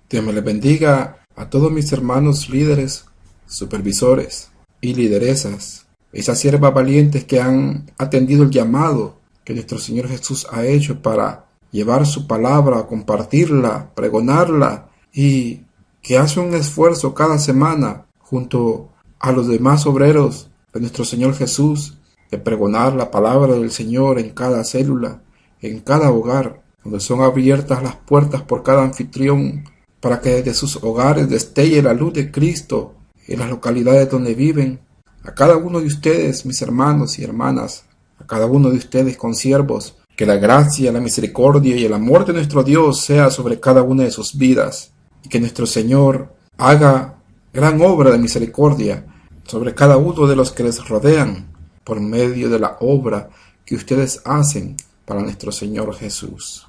Dios me les bendiga a todos mis hermanos líderes, supervisores y lideresas, esas siervas valientes que han atendido el llamado que nuestro Señor Jesús ha hecho para llevar su palabra, compartirla, pregonarla y que hacen un esfuerzo cada semana junto a los demás obreros de nuestro Señor Jesús de pregonar la palabra del Señor en cada célula, en cada hogar, donde son abiertas las puertas por cada anfitrión para que desde sus hogares destelle la luz de Cristo en las localidades donde viven. A cada uno de ustedes, mis hermanos y hermanas, a cada uno de ustedes, consiervos, que la gracia, la misericordia y el amor de nuestro Dios sea sobre cada una de sus vidas, y que nuestro Señor haga gran obra de misericordia sobre cada uno de los que les rodean, por medio de la obra que ustedes hacen para nuestro Señor Jesús.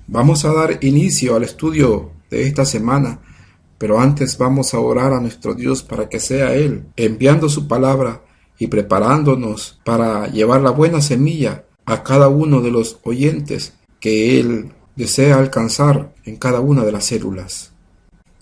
Vamos a dar inicio al estudio de esta semana, pero antes vamos a orar a nuestro Dios para que sea Él enviando su palabra y preparándonos para llevar la buena semilla a cada uno de los oyentes que Él desea alcanzar en cada una de las células.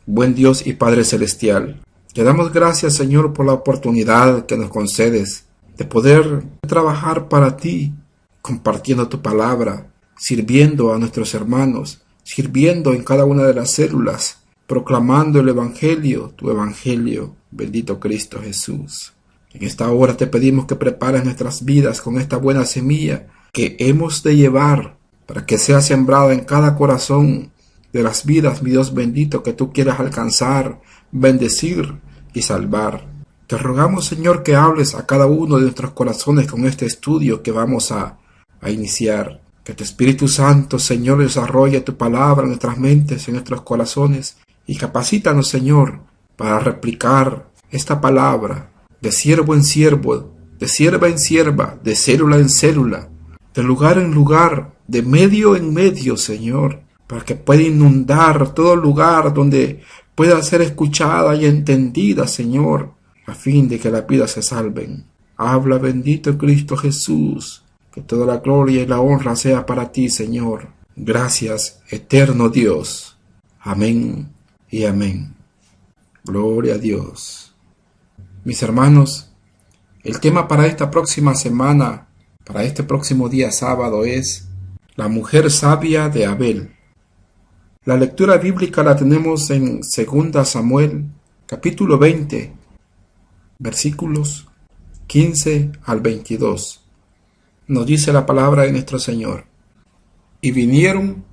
Buen Dios y Padre Celestial, te damos gracias, Señor, por la oportunidad que nos concedes de poder trabajar para ti, compartiendo tu palabra, sirviendo a nuestros hermanos, sirviendo en cada una de las células, proclamando el Evangelio, tu Evangelio, bendito Cristo Jesús. En esta hora te pedimos que prepares nuestras vidas con esta buena semilla que hemos de llevar para que sea sembrada en cada corazón de las vidas, mi Dios bendito, que tú quieras alcanzar, bendecir y salvar. Te rogamos, Señor, que hables a cada uno de nuestros corazones con este estudio que vamos a iniciar. Que tu Espíritu Santo, Señor, desarrolle tu palabra en nuestras mentes, en nuestros corazones, y capacítanos, Señor, para replicar esta palabra de siervo en siervo, de sierva en sierva, de célula en célula, de lugar en lugar, de medio en medio, Señor, para que pueda inundar todo lugar donde pueda ser escuchada y entendida, Señor, a fin de que las vidas se salven. Habla, bendito Cristo Jesús, que toda la gloria y la honra sea para ti, Señor. Gracias, eterno Dios. Amén y amén. Gloria a Dios. Mis hermanos, el tema para esta próxima semana, para este próximo día sábado, es la mujer sabia de Abel. La lectura bíblica la tenemos en 2 Samuel, capítulo 20, versículos 15 al 22. Nos dice la palabra de nuestro Señor. Y vinieron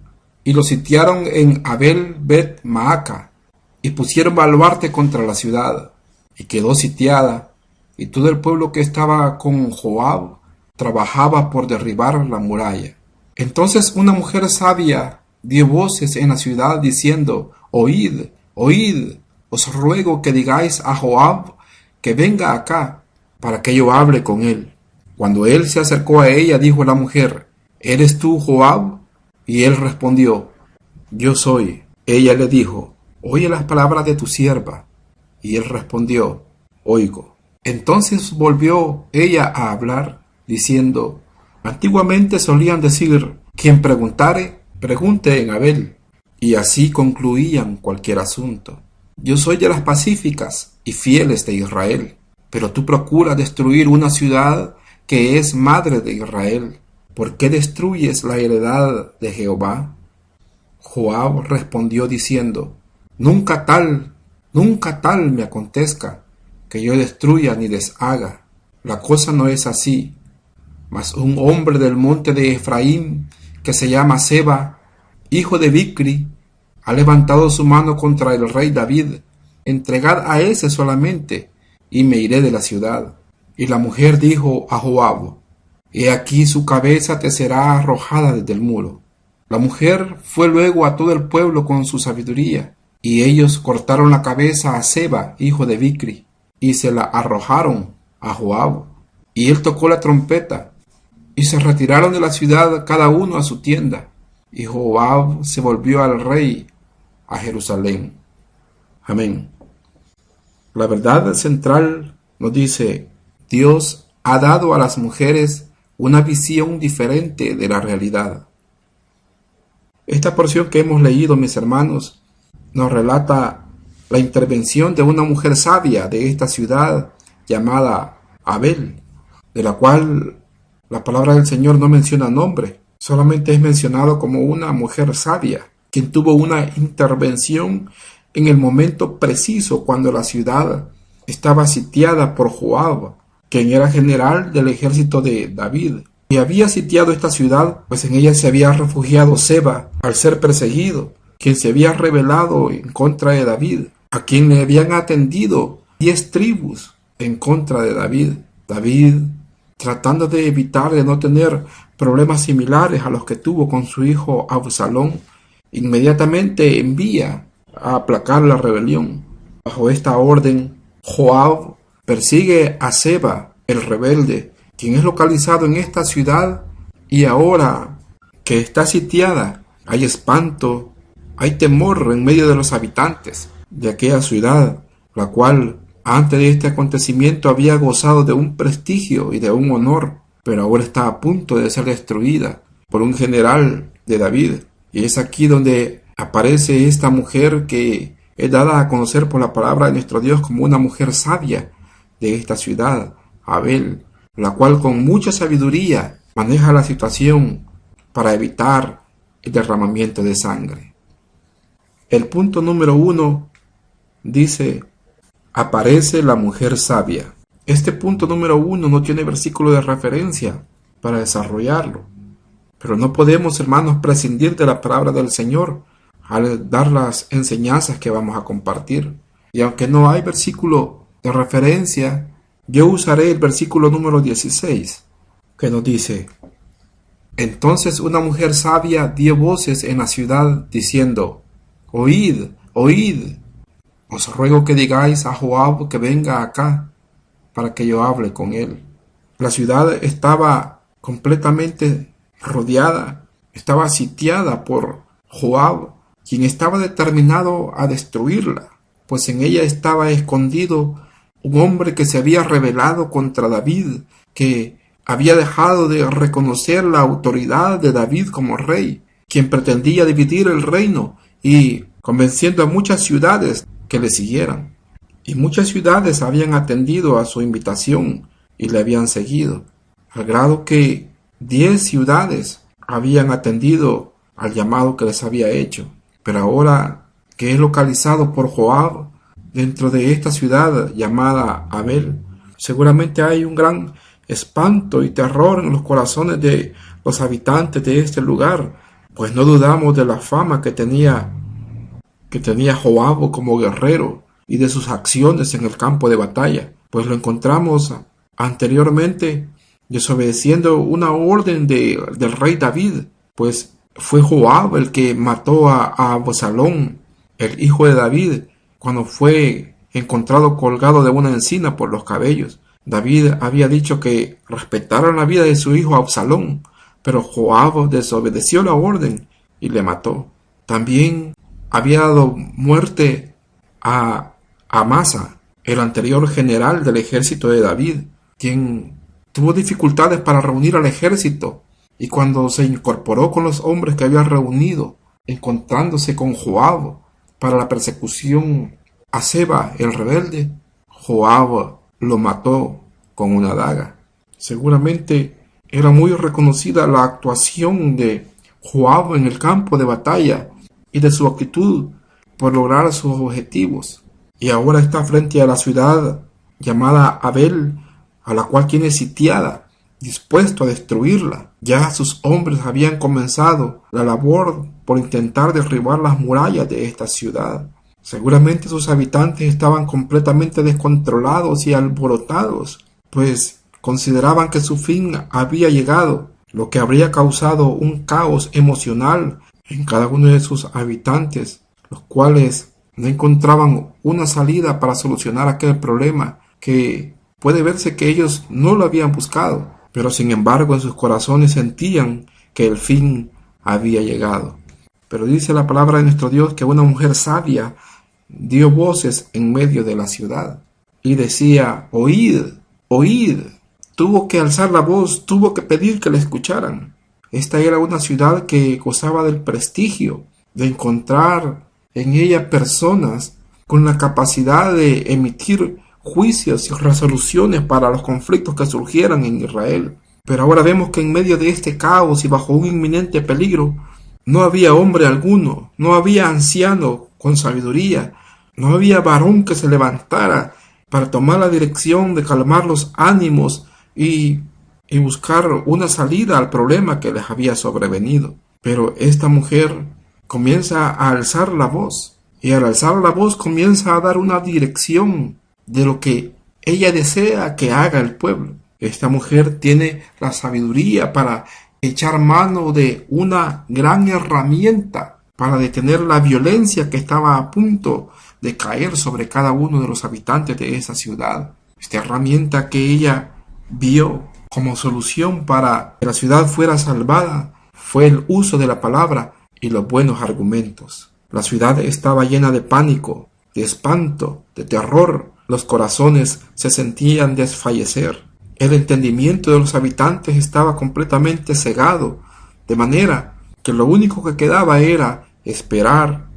y lo sitiaron en Abel Bet Maaca, y pusieron baluarte contra la ciudad, y quedó sitiada, y todo el pueblo que estaba con Joab trabajaba por derribar la muralla. Entonces una mujer sabia dio voces en la ciudad diciendo: Oíd, oíd, os ruego que digáis a Joab que venga acá, para que yo hable con él. Cuando él se acercó a ella, dijo la mujer: ¿Eres tú Joab? Y él respondió: Yo soy. Ella le dijo: Oye las palabras de tu sierva. Y él respondió: Oigo. Entonces volvió ella a hablar, diciendo: Antiguamente solían decir: quien preguntare, pregunte en Abel. Y así concluían cualquier asunto. Yo soy de las pacíficas y fieles de Israel, pero tú procuras destruir una ciudad que es madre de Israel. ¿Por qué destruyes la heredad de Jehová? Joab respondió diciendo: Nunca tal me acontezca, que yo destruya ni deshaga. La cosa no es así. Mas un hombre del monte de Efraín, que se llama Seba, hijo de Bicri, ha levantado su mano contra el rey David. Entregad a ese solamente, y me iré de la ciudad. Y la mujer dijo a Joab: He aquí su cabeza te será arrojada desde el muro. La mujer fue luego a todo el pueblo con su sabiduría, y ellos cortaron la cabeza a Seba, hijo de Bicri, y se la arrojaron a Joab. Y él tocó la trompeta, y se retiraron de la ciudad cada uno a su tienda. Y Joab se volvió al rey a Jerusalén. Amén. La verdad central nos dice: Dios ha dado a las mujeres una visión diferente de la realidad. Esta porción que hemos leído, mis hermanos, nos relata la intervención de una mujer sabia de esta ciudad llamada Abel, de la cual la palabra del Señor no menciona nombre, solamente es mencionado como una mujer sabia, quien tuvo una intervención en el momento preciso cuando la ciudad estaba sitiada por Joab, quien era general del ejército de David. Y había sitiado esta ciudad, pues en ella se había refugiado Seba al ser perseguido, quien se había rebelado en contra de David, a quien le habían atendido 10 tribus en contra de David. David, tratando de evitar de no tener problemas similares a los que tuvo con su hijo Absalón, inmediatamente envía a aplacar la rebelión. Bajo esta orden, Joab persigue a Seba, el rebelde, quien es localizado en esta ciudad, y ahora que está sitiada, hay espanto, hay temor en medio de los habitantes de aquella ciudad, la cual antes de este acontecimiento había gozado de un prestigio y de un honor, pero ahora está a punto de ser destruida por un general de David. Y es aquí donde aparece esta mujer que es dada a conocer por la palabra de nuestro Dios como una mujer sabia de esta ciudad, Abel, la cual con mucha sabiduría maneja la situación para evitar el derramamiento de sangre. El punto número 1 dice: aparece la mujer sabia. Este punto número 1 no tiene versículo de referencia para desarrollarlo, pero no podemos, hermanos, prescindir de la palabra del Señor al dar las enseñanzas que vamos a compartir. Y aunque no hay versículo de referencia, yo usaré el versículo número 16, que nos dice: entonces una mujer sabia dio voces en la ciudad diciendo: oíd, oíd, os ruego que digáis a Joab que venga acá para que yo hable con él. La ciudad estaba completamente rodeada, estaba sitiada por Joab, quien estaba determinado a destruirla, pues en ella estaba escondido un hombre que se había rebelado contra David, que había dejado de reconocer la autoridad de David como rey, quien pretendía dividir el reino y convenciendo a muchas ciudades que le siguieran. Y muchas ciudades habían atendido a su invitación y le habían seguido, al grado que 10 ciudades habían atendido al llamado que les había hecho. Pero ahora que es localizado por Joab dentro de esta ciudad llamada Abel, seguramente hay un gran espanto y terror en los corazones de los habitantes de este lugar, pues no dudamos de la fama que tenía Joab como guerrero y de sus acciones en el campo de batalla, pues lo encontramos anteriormente desobedeciendo una orden del rey David, pues fue Joab el que mató a Absalón, el hijo de David, cuando fue encontrado colgado de una encina por los cabellos. David había dicho que respetaran la vida de su hijo Absalón, pero Joab desobedeció la orden y le mató. También había dado muerte a Amasa, el anterior general del ejército de David, quien tuvo dificultades para reunir al ejército, y cuando se incorporó con los hombres que había reunido, encontrándose con Joab para la persecución a Seba el rebelde, Joab lo mató con una daga. Seguramente era muy reconocida la actuación de Joab en el campo de batalla y de su actitud por lograr sus objetivos. Y ahora está frente a la ciudad llamada Abel, a la cual tiene sitiada, dispuesto a destruirla. Ya sus hombres habían comenzado la labor por intentar derribar las murallas de esta ciudad. Seguramente sus habitantes estaban completamente descontrolados y alborotados, pues consideraban que su fin había llegado, lo que habría causado un caos emocional en cada uno de sus habitantes, los cuales no encontraban una salida para solucionar aquel problema que puede verse que ellos no lo habían buscado, pero sin embargo en sus corazones sentían que el fin había llegado. Pero dice la palabra de nuestro Dios que una mujer sabia dio voces en medio de la ciudad y decía: oíd, oíd. Tuvo que alzar la voz, tuvo que pedir que le escucharan. Esta era una ciudad que gozaba del prestigio de encontrar en ella personas con la capacidad de emitir juicios y resoluciones para los conflictos que surgieran en Israel. Pero ahora vemos que en medio de este caos y bajo un inminente peligro, no había hombre alguno, no había anciano con sabiduría, no había varón que se levantara para tomar la dirección de calmar los ánimos y buscar una salida al problema que les había sobrevenido. Pero esta mujer comienza a alzar la voz, y al alzar la voz comienza a dar una dirección de lo que ella desea que haga el pueblo. Esta mujer tiene la sabiduría para echar mano de una gran herramienta para detener la violencia que estaba a punto de caer sobre cada uno de los habitantes de esa ciudad. Esta herramienta que ella vio como solución para que la ciudad fuera salvada fue el uso de la palabra y los buenos argumentos. La ciudad estaba llena de pánico, de espanto, de terror. Los corazones se sentían desfallecer. El entendimiento de los habitantes estaba completamente cegado, de manera que lo único que quedaba era esperar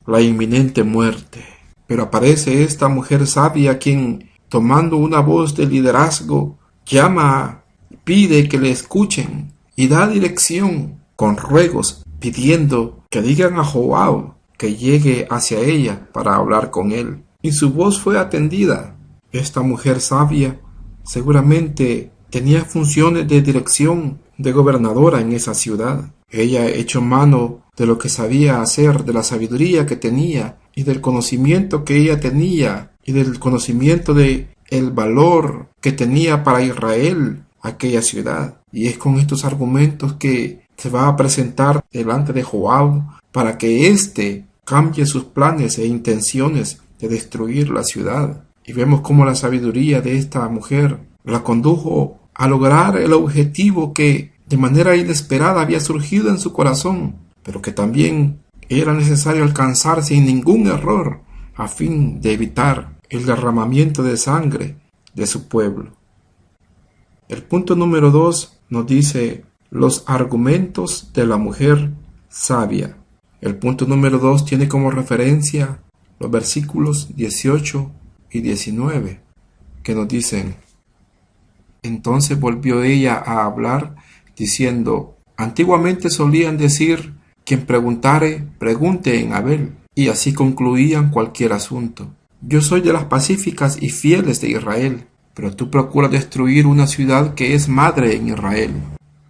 la inminente muerte. Pero aparece esta mujer sabia quien, tomando una voz de liderazgo, llama, pide que le escuchen y da dirección con ruegos, pidiendo que digan a Joab que llegue hacia ella para hablar con él. Y su voz fue atendida. Esta mujer sabia seguramente tenía funciones de dirección de gobernadora en esa ciudad. Ella echó mano de lo que sabía hacer, de la sabiduría que tenía y del conocimiento que ella tenía y del conocimiento de el valor que tenía para Israel aquella ciudad. Y es con estos argumentos que se va a presentar delante de Joab para que éste cambie sus planes e intenciones de destruir la ciudad. Y vemos cómo la sabiduría de esta mujer la condujo a lograr el objetivo que de manera inesperada había surgido en su corazón, pero que también era necesario alcanzar sin ningún error a fin de evitar el derramamiento de sangre de su pueblo. El punto número 2 nos dice los argumentos de la mujer sabia. El punto número 2 tiene como referencia los versículos 18 y 19, que nos dicen: entonces volvió ella a hablar, diciendo: antiguamente solían decir, quien preguntare, pregunte en Abel, y así concluían cualquier asunto. Yo soy de las pacíficas y fieles de Israel, pero tú procuras destruir una ciudad que es madre en Israel.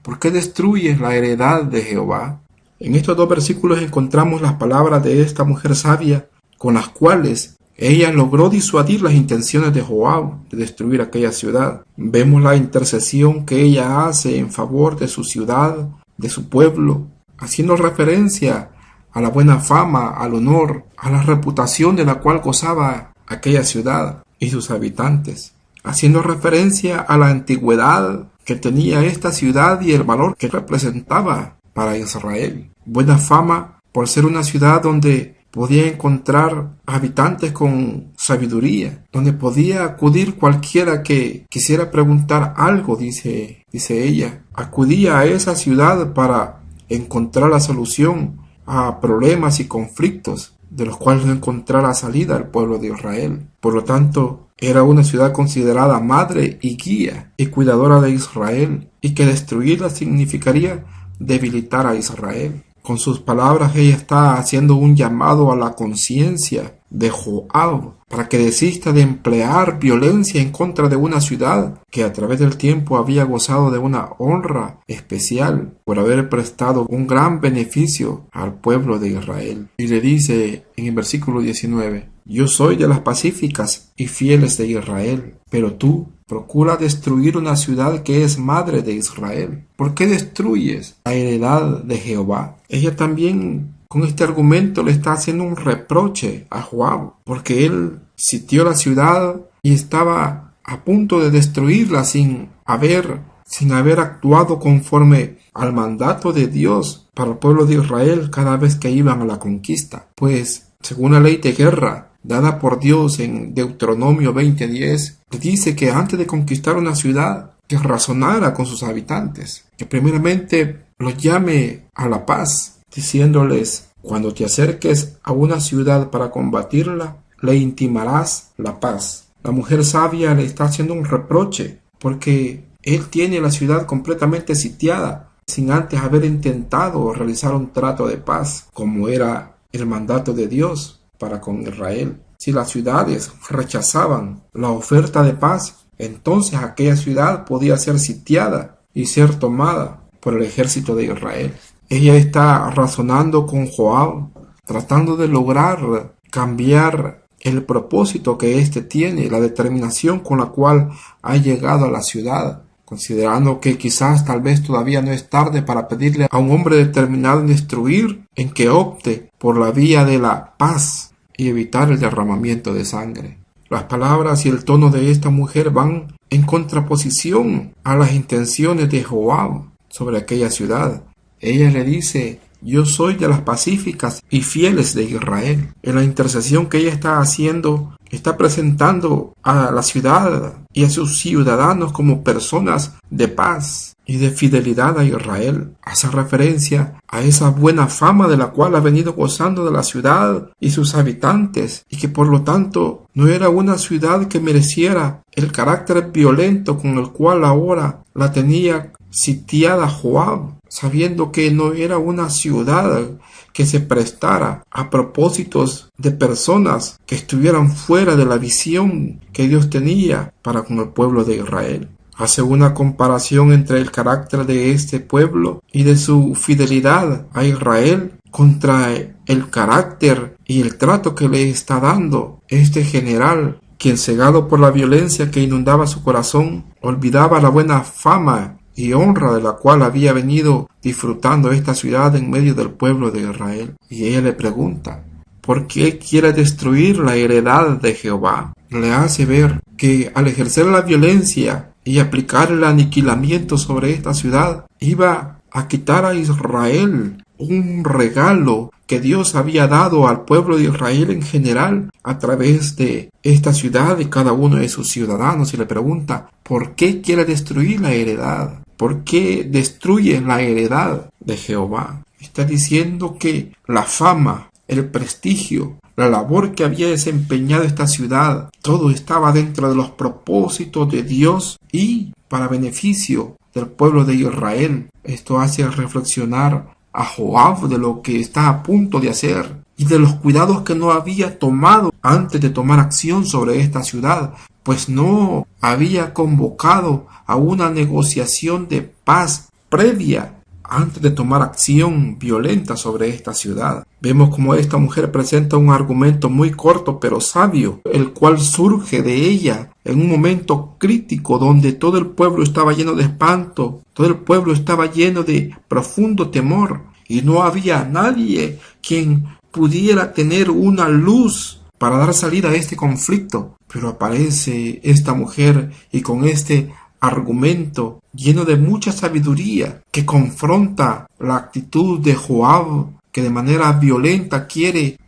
¿Por qué destruyes la heredad de Jehová? En estos dos versículos encontramos las palabras de esta mujer sabia, con las cuales ella logró disuadir las intenciones de Joab de destruir aquella ciudad. Vemos la intercesión que ella hace en favor de su ciudad, de su pueblo, haciendo referencia a la buena fama, al honor, a la reputación de la cual gozaba aquella ciudad y sus habitantes, haciendo referencia a la antigüedad que tenía esta ciudad y el valor que representaba para Israel. Buena fama por ser una ciudad donde podía encontrar habitantes con sabiduría, donde podía acudir cualquiera que quisiera preguntar algo, dice ella. Acudía a esa ciudad para encontrar la solución a problemas y conflictos de los cuales no encontrara salida al pueblo de Israel. Por lo tanto, era una ciudad considerada madre y guía y cuidadora de Israel, y que destruirla significaría debilitar a Israel. Con sus palabras ella está haciendo un llamado a la conciencia de Joab para que desista de emplear violencia en contra de una ciudad que a través del tiempo había gozado de una honra especial por haber prestado un gran beneficio al pueblo de Israel. Y le dice en el versículo 19: yo soy de las pacíficas y fieles de Israel, pero tú procura destruir una ciudad que es madre de Israel. ¿Por qué destruyes la heredad de Jehová? Ella también con este argumento le está haciendo un reproche a Joab, porque él sitió la ciudad y estaba a punto de destruirla sin haber actuado conforme al mandato de Dios para el pueblo de Israel cada vez que iban a la conquista. Pues, según la ley de guerra dada por Dios en Deuteronomio 20:10, le dice que antes de conquistar una ciudad, que razonara con sus habitantes, que primeramente los llame a la paz, diciéndoles: cuando te acerques a una ciudad para combatirla, le intimarás la paz. La mujer sabia le está haciendo un reproche porque él tiene la ciudad completamente sitiada, sin antes haber intentado realizar un trato de paz, como era el mandato de Dios para con Israel. Si las ciudades rechazaban la oferta de paz, entonces aquella ciudad podía ser sitiada y ser tomada por el ejército de Israel. Ella está razonando con Joab, tratando de lograr cambiar el propósito que éste tiene, la determinación con la cual ha llegado a la ciudad, considerando que quizás tal vez todavía no es tarde para pedirle a un hombre determinado en destruir, en que opte por la vía de la paz y evitar el derramamiento de sangre. Las palabras y el tono de esta mujer van en contraposición a las intenciones de Joab sobre aquella ciudad. Ella le dice: yo soy de las pacíficas y fieles de Israel. En la intercesión que ella está haciendo, está presentando a la ciudad y a sus ciudadanos como personas de paz y de fidelidad a Israel. Hace referencia a esa buena fama de la cual ha venido gozando de la ciudad y sus habitantes, y que por lo tanto no era una ciudad que mereciera el carácter violento con el cual ahora la tenía sitiada Joab, sabiendo que no era una ciudad que se prestara a propósitos de personas que estuvieran fuera de la visión que Dios tenía para con el pueblo de Israel. Hace una comparación entre el carácter de este pueblo y de su fidelidad a Israel contra el carácter y el trato que le está dando este general, quien, cegado por la violencia que inundaba su corazón, olvidaba la buena fama y honra de la cual había venido disfrutando esta ciudad en medio del pueblo de Israel. Y ella le pregunta: ¿por qué quiere destruir la heredad de Jehová? Le hace ver que al ejercer la violencia y aplicar el aniquilamiento sobre esta ciudad, iba a quitar a Israel un regalo que Dios había dado al pueblo de Israel en general a través de esta ciudad y cada uno de sus ciudadanos. Y le pregunta: ¿por qué quiere destruir la heredad? ¿Por qué destruye la heredad de Jehová? Está diciendo que la fama, el prestigio, la labor que había desempeñado esta ciudad, todo estaba dentro de los propósitos de Dios y para beneficio del pueblo de Israel. Esto hace reflexionar a Joab de lo que está a punto de hacer y de los cuidados que no había tomado antes de tomar acción sobre esta ciudad, pues no había convocado a una negociación de paz previa antes de tomar acción violenta sobre esta ciudad. Vemos como esta mujer presenta un argumento muy corto pero sabio, el cual surge de ella en un momento crítico donde todo el pueblo estaba lleno de espanto, todo el pueblo estaba lleno de profundo temor y no había nadie quien pudiera tener una luz para dar salida a este conflicto. Pero aparece esta mujer y con este argumento lleno de mucha sabiduría que confronta la actitud de Joab, que de manera violenta quiere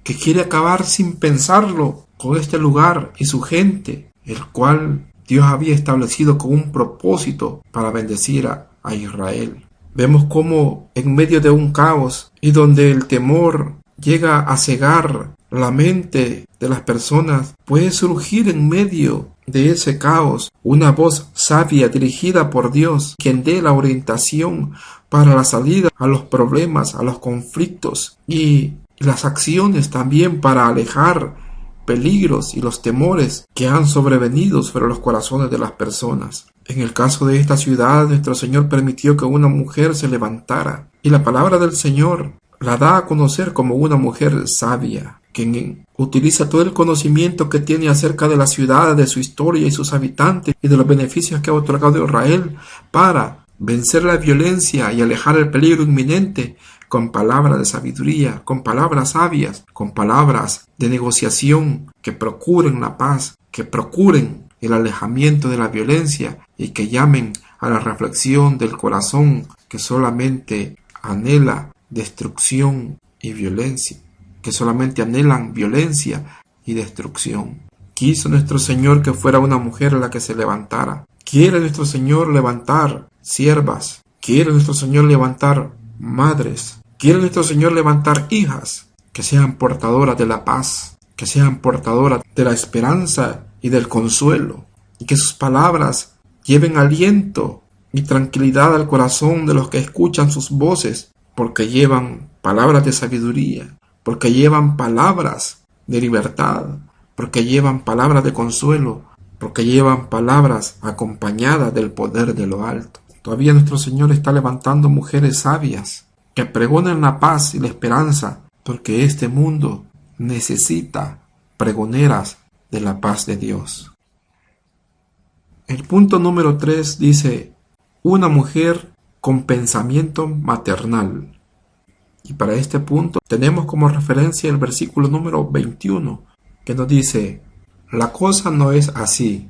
acabar sin pensarlo con este lugar y su gente, el cual Dios había establecido con un propósito para bendecir a Israel. Vemos cómo en medio de un caos y donde el temor llega a cegar la mente de las personas, puede surgir en medio de ese caos una voz sabia dirigida por Dios, quien dé la orientación para la salida a los problemas, a los conflictos y las acciones también para alejar peligros y los temores que han sobrevenido sobre los corazones de las personas. En el caso de esta ciudad, nuestro Señor permitió que una mujer se levantara y la palabra del Señor la da a conocer como una mujer sabia, quien utiliza todo el conocimiento que tiene acerca de la ciudad, de su historia y sus habitantes y de los beneficios que ha otorgado Israel para vencer la violencia y alejar el peligro inminente con palabras de sabiduría, con palabras sabias, con palabras de negociación que procuren la paz, que procuren el alejamiento de la violencia y que llamen a la reflexión del corazón que solamente anhela destrucción y violencia, que solamente anhelan violencia y destrucción. Quiso nuestro Señor que fuera una mujer la que se levantara. Quiere nuestro Señor levantar siervas. Quiere nuestro Señor levantar madres. Quiere nuestro Señor levantar hijas que sean portadoras de la paz, que sean portadoras de la esperanza y del consuelo, y que sus palabras lleven aliento y tranquilidad al corazón de los que escuchan sus voces, porque llevan palabras de sabiduría, porque llevan palabras de libertad, porque llevan palabras de consuelo, porque llevan palabras acompañadas del poder de lo alto. Todavía nuestro Señor está levantando mujeres sabias que pregonen la paz y la esperanza, porque este mundo necesita pregoneras de la paz de Dios. El punto número 3 dice: una mujer con pensamiento maternal. Y para este punto tenemos como referencia el versículo número 21, que nos dice: la cosa no es así,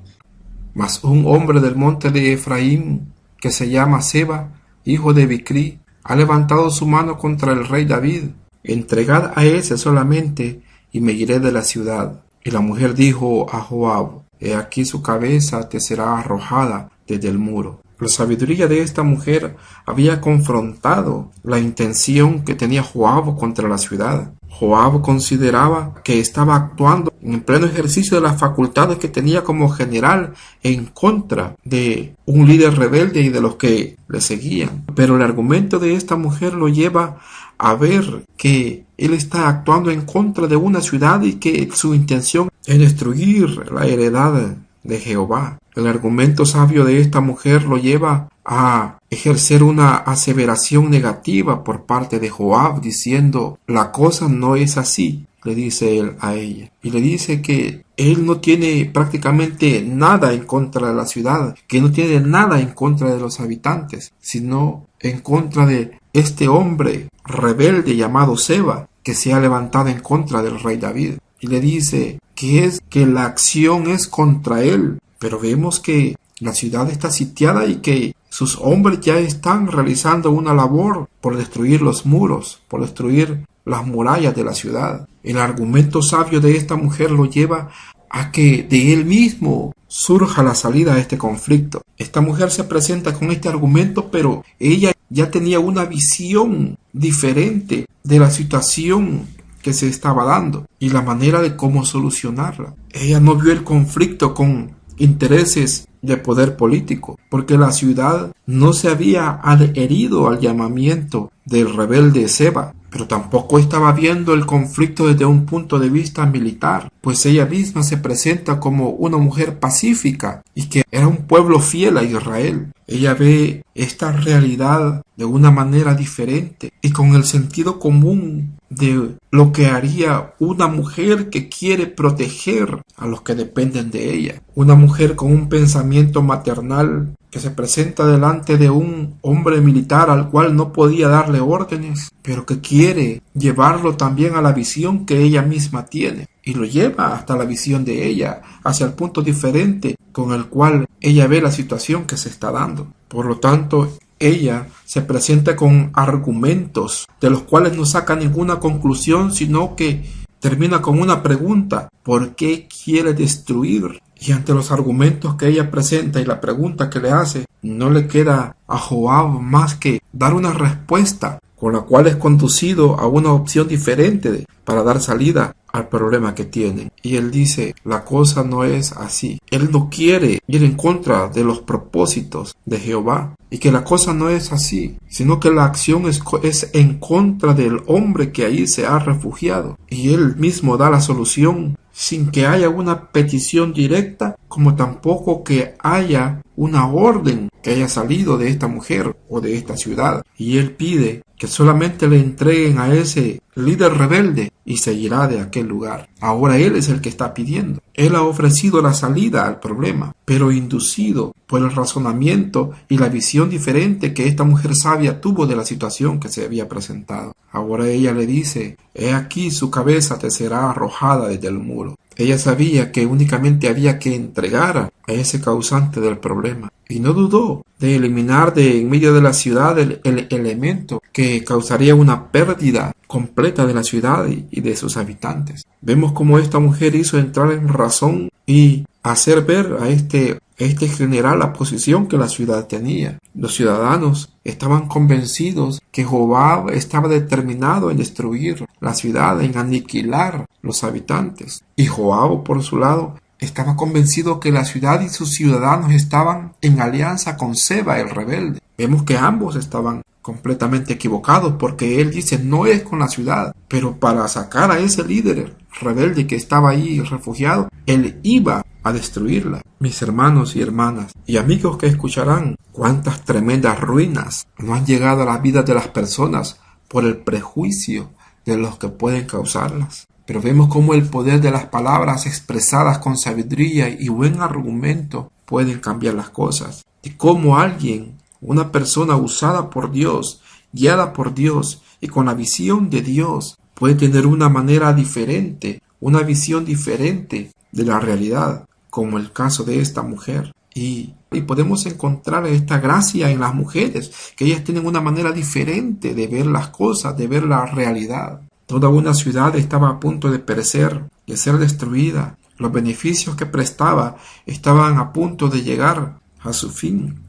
mas un hombre del monte de Efraín, que se llama Seba, hijo de Bicri, ha levantado su mano contra el rey David. Entregad a ese solamente, y me iré de la ciudad. Y la mujer dijo a Joab: he aquí su cabeza te será arrojada desde el muro. La sabiduría de esta mujer había confrontado la intención que tenía Joab contra la ciudad. Joab consideraba que estaba actuando en pleno ejercicio de las facultades que tenía como general en contra de un líder rebelde y de los que le seguían. Pero el argumento de esta mujer lo lleva a ver que él está actuando en contra de una ciudad y que su intención es destruir la heredad de Jehová. El argumento sabio de esta mujer lo lleva a ejercer una aseveración negativa por parte de Joab, diciendo: la cosa no es así, le dice él a ella. Y le dice que él no tiene prácticamente nada en contra de la ciudad, que no tiene nada en contra de los habitantes, sino en contra de este hombre rebelde llamado Seba, que se ha levantado en contra del rey David. Y le dice que la acción es contra él. Pero vemos que la ciudad está sitiada y que sus hombres ya están realizando una labor por destruir los muros, por destruir las murallas de la ciudad. El argumento sabio de esta mujer lo lleva a que de él mismo surja la salida a este conflicto. Esta mujer se presenta con este argumento, pero ella ya tenía una visión diferente de la situación que se estaba dando y la manera de cómo solucionarla. Ella no vio el conflicto con intereses de poder político, porque la ciudad no se había adherido al llamamiento del rebelde Seba, pero tampoco estaba viendo el conflicto desde un punto de vista militar, pues ella misma se presenta como una mujer pacífica y que era un pueblo fiel a Israel. Ella ve esta realidad de una manera diferente y con el sentido común de lo que haría una mujer que quiere proteger a los que dependen de ella. Una mujer con un pensamiento maternal que se presenta delante de un hombre militar al cual no podía darle órdenes, pero que quiere llevarlo también a la visión que ella misma tiene. Y lo lleva hasta la visión de ella, hacia el punto diferente con el cual ella ve la situación que se está dando. Por lo tanto, ella se presenta con argumentos de los cuales no saca ninguna conclusión, sino que termina con una pregunta: ¿por qué quiere destruir? Y ante los argumentos que ella presenta y la pregunta que le hace, no le queda a Joab más que dar una respuesta con la cual es conducido a una opción diferente para dar salida al problema que tienen. Y él dice: la cosa no es así. Él no quiere ir en contra de los propósitos de Jehová, y que la cosa no es así, sino que la acción es en contra del hombre que ahí se ha refugiado, y él mismo da la solución sin que haya una petición directa, como tampoco que haya una orden que haya salido de esta mujer o de esta ciudad. Y él pide que solamente le entreguen a ese líder rebelde y se irá de aquel lugar. Ahora él es el que está pidiendo. Él ha ofrecido la salida al problema, pero inducido por el razonamiento y la visión diferente que esta mujer sabia tuvo de la situación que se había presentado. Ahora ella le dice: he aquí su cabeza te será arrojada desde el muro. Ella sabía que únicamente había que entregar a ese causante del problema, y no dudó de eliminar de en medio de la ciudad el elemento que causaría una pérdida completa de la ciudad y de sus habitantes. Vemos cómo esta mujer hizo entrar en razón y hacer ver a este general la posición que la ciudad tenía. Los ciudadanos estaban convencidos que Joab estaba determinado en destruir la ciudad, en aniquilar los habitantes. Y Joab, por su lado, estaba convencido que la ciudad y sus ciudadanos estaban en alianza con Seba, el rebelde. Vemos que ambos estaban completamente equivocados, porque él dice no es con la ciudad, pero para sacar a ese líder rebelde que estaba ahí refugiado, él iba a destruirla. Mis hermanos y hermanas y amigos que escucharán, cuántas tremendas ruinas no han llegado a la vida de las personas por el prejuicio de los que pueden causarlas. Pero vemos cómo el poder de las palabras expresadas con sabiduría y buen argumento pueden cambiar las cosas. Y cómo alguien, una persona usada por Dios, guiada por Dios y con la visión de Dios, puede tener una manera diferente, una visión diferente de la realidad, como el caso de esta mujer. Y podemos encontrar esta gracia en las mujeres, que ellas tienen una manera diferente de ver las cosas, de ver la realidad. Toda una ciudad estaba a punto de perecer, de ser destruida. Los beneficios que prestaba estaban a punto de llegar a su fin,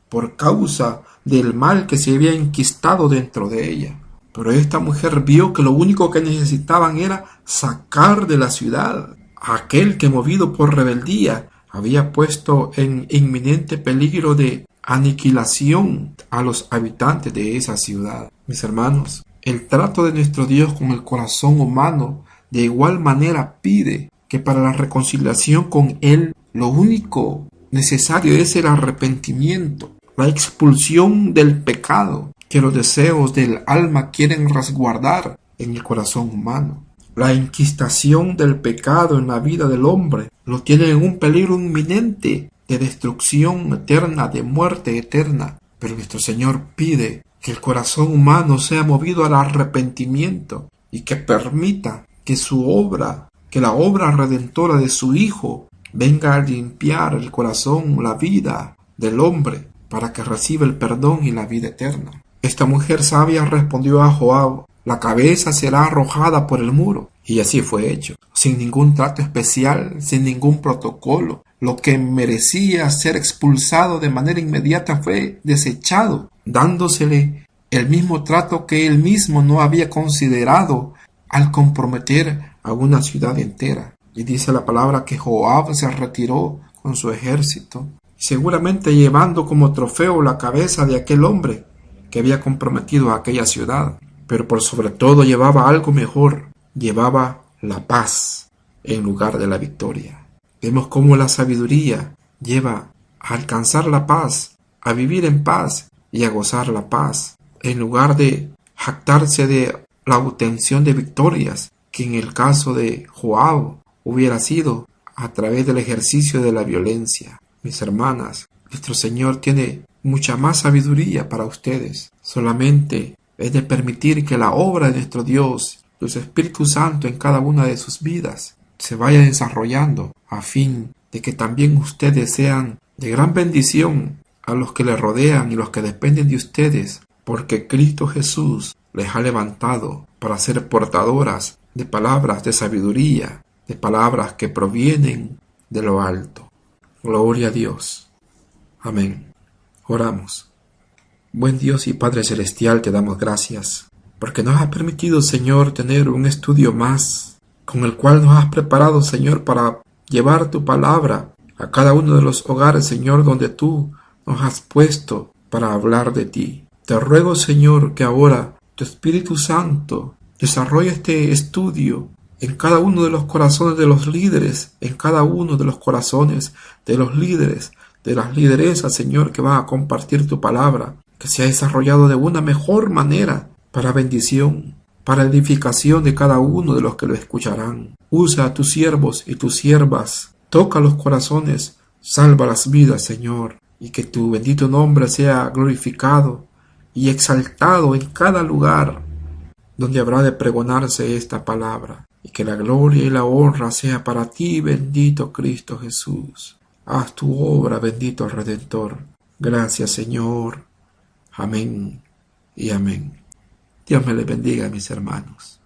por causa del mal que se había enquistado dentro de ella. Pero esta mujer vio que lo único que necesitaban era sacar de la ciudad a aquel que, movido por rebeldía, había puesto en inminente peligro de aniquilación a los habitantes de esa ciudad. Mis hermanos, el trato de nuestro Dios con el corazón humano de igual manera pide que para la reconciliación con Él lo único necesario es el arrepentimiento, la expulsión del pecado que los deseos del alma quieren resguardar en el corazón humano. La enquistación del pecado en la vida del hombre lo tiene en un peligro inminente de destrucción eterna, de muerte eterna. Pero nuestro Señor pide que el corazón humano sea movido al arrepentimiento y que permita que su obra, que la obra redentora de su Hijo venga a limpiar el corazón, la vida del hombre, para que reciba el perdón y la vida eterna. Esta mujer sabia respondió a Joab: la cabeza será arrojada por el muro. Y así fue hecho, sin ningún trato especial, sin ningún protocolo. Lo que merecía ser expulsado de manera inmediata fue desechado, dándosele el mismo trato que él mismo no había considerado al comprometer a una ciudad entera. Y dice la palabra que Joab se retiró con su ejército, seguramente llevando como trofeo la cabeza de aquel hombre que había comprometido a aquella ciudad. Pero por sobre todo llevaba algo mejor, llevaba la paz en lugar de la victoria. Vemos cómo la sabiduría lleva a alcanzar la paz, a vivir en paz y a gozar la paz, en lugar de jactarse de la obtención de victorias, que en el caso de Joab hubiera sido a través del ejercicio de la violencia. Mis hermanas, nuestro Señor tiene mucha más sabiduría para ustedes. Solamente es de permitir que la obra de nuestro Dios, de su Espíritu Santo en cada una de sus vidas, se vaya desarrollando a fin de que también ustedes sean de gran bendición a los que les rodean y los que dependen de ustedes, porque Cristo Jesús les ha levantado para ser portadoras de palabras de sabiduría, de palabras que provienen de lo alto. Gloria a Dios. Amén. Oramos. Buen Dios y Padre Celestial, te damos gracias, porque nos has permitido, Señor, tener un estudio más, con el cual nos has preparado, Señor, para llevar tu palabra a cada uno de los hogares, Señor, donde tú nos has puesto para hablar de ti. Te ruego, Señor, que ahora tu Espíritu Santo desarrolle este estudio en cada uno de los corazones de los líderes, en cada uno de los corazones de los líderes, de las lideresas, Señor, que van a compartir tu palabra, que se ha desarrollado de una mejor manera para bendición, para edificación de cada uno de los que lo escucharán. Usa a tus siervos y tus siervas, toca los corazones, salva las vidas, Señor, y que tu bendito nombre sea glorificado y exaltado en cada lugar donde habrá de pregonarse esta palabra, y que la gloria y la honra sea para ti, bendito Cristo Jesús. Haz tu obra, bendito Redentor. Gracias, Señor. Amén y amén. Dios me les bendiga, mis hermanos.